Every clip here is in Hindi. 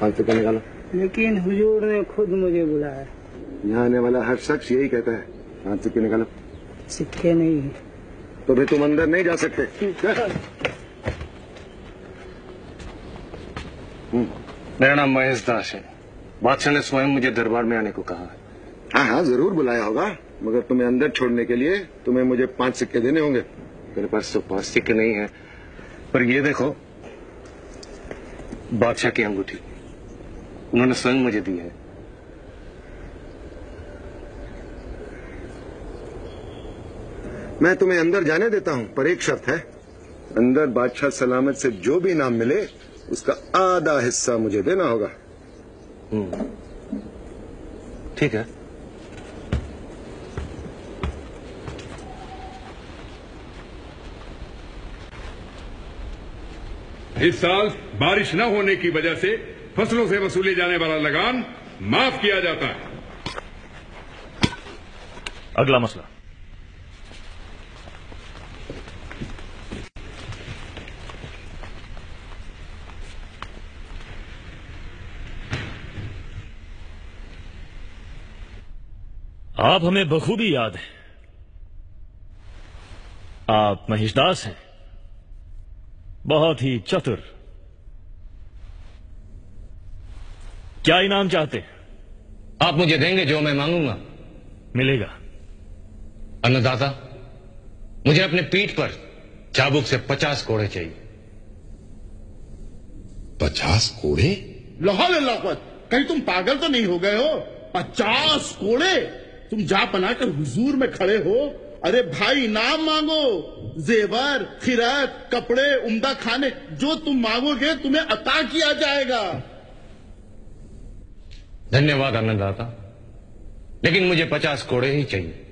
हाथ सिक्के निकालो। लेकिन हुजूर ने खुद मुझे बुलाया। यहाँ आने वाला हर शख्स यही कहता है, हाथ सिक्के निकालो। सिक्के नहीं है तो फिर तुम अंदर नहीं जा सकते। मेरा नाम महेश दास है। बादशाह ने स्वयं मुझे दरबार में आने को कहा है। हाँ हाँ जरूर बुलाया होगा, मगर तुम्हें अंदर छोड़ने के लिए तुम्हें मुझे 5 सिक्के देने होंगे। मेरे पास तो 5 सिक्के नहीं है, पर ये देखो बादशाह की अंगूठी, उन्होंने स्वयं मुझे दी है। मैं तुम्हें अंदर जाने देता हूं, पर एक शर्त है, अंदर बादशाह सलामत से जो भी इनाम मिले उसका आधा हिस्सा मुझे देना होगा। ठीक है। इस साल बारिश न होने की वजह से फसलों से वसूले जाने वाला लगान माफ किया जाता है। अगला मसला। आप हमें बखूबी याद हैं। आप महेशदास हैं, बहुत ही चतुर। क्या इनाम चाहते हैं? आप मुझे देंगे जो मैं मांगूंगा। मिलेगा। अन्नदाता, मुझे अपने पीठ पर चाबुक से 50 कोड़े चाहिए। 50 कोड़े? लाहौल अल्लाहवत, कहीं तुम पागल तो नहीं हो गए हो? 50 कोड़े? तुम जा बनाकर हुजूर में खड़े हो। अरे भाई इनाम मांगो, जेवर, खिरत, कपड़े, उम्दा खाने, जो तुम मांगोगे तुम्हें अता किया जाएगा। धन्यवाद अन्नदाता, लेकिन मुझे 50 कोड़े ही चाहिए।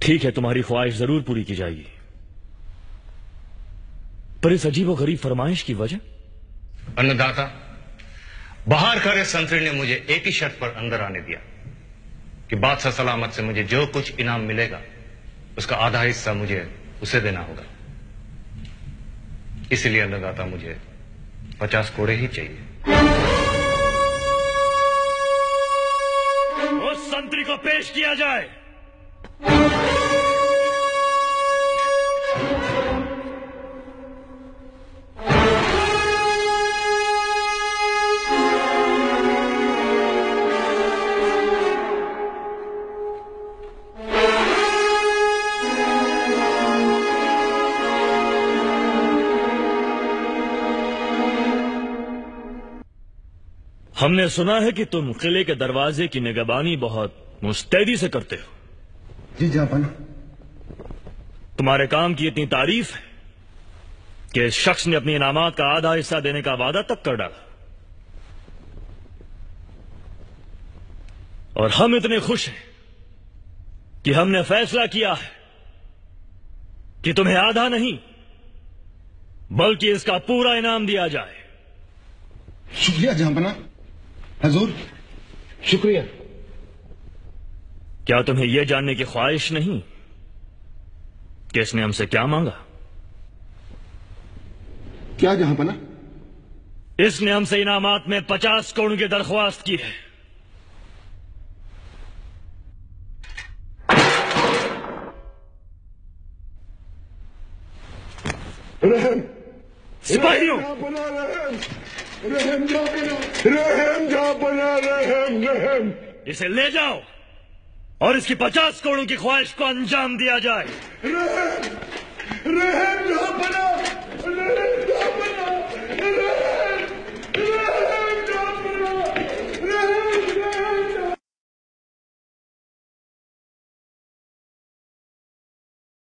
ठीक है, तुम्हारी ख्वाहिश जरूर पूरी की जाएगी, पर इस अजीबोगरीब फरमाइश की वजह? अन्नदाता, बाहर खड़े संतरी ने मुझे एक ही शर्त पर अंदर आने दिया कि बादशाह सलामत से मुझे जो कुछ इनाम मिलेगा उसका आधा हिस्सा मुझे उसे देना होगा। इसलिए अन्नदाता, मुझे 50 कोड़े ही चाहिए। उस संतरी को पेश किया जाए। हमने सुना है कि तुम किले के दरवाजे की निगरानी बहुत मुस्तैदी से करते हो। जी जापान। तुम्हारे काम की इतनी तारीफ है कि इस शख्स ने अपनी इनामात का आधा हिस्सा देने का वादा तक कर डाला, और हम इतने खुश हैं कि हमने फैसला किया है कि तुम्हें आधा नहीं बल्कि इसका पूरा इनाम दिया जाए। शुक्रिया जहांपना। हजूर शुक्रिया। क्या तुम्हें यह जानने की ख्वाहिश नहीं कि इसने हमसे क्या मांगा? क्या जहांपना? इसने हमसे इनामात में 50 करोड़ की दरख्वास्त की है। रहम सिपाहियों, रहम रहम। इसे ले जाओ और इसकी 50 करोड़ की ख्वाहिश को अंजाम दिया जाए। रहम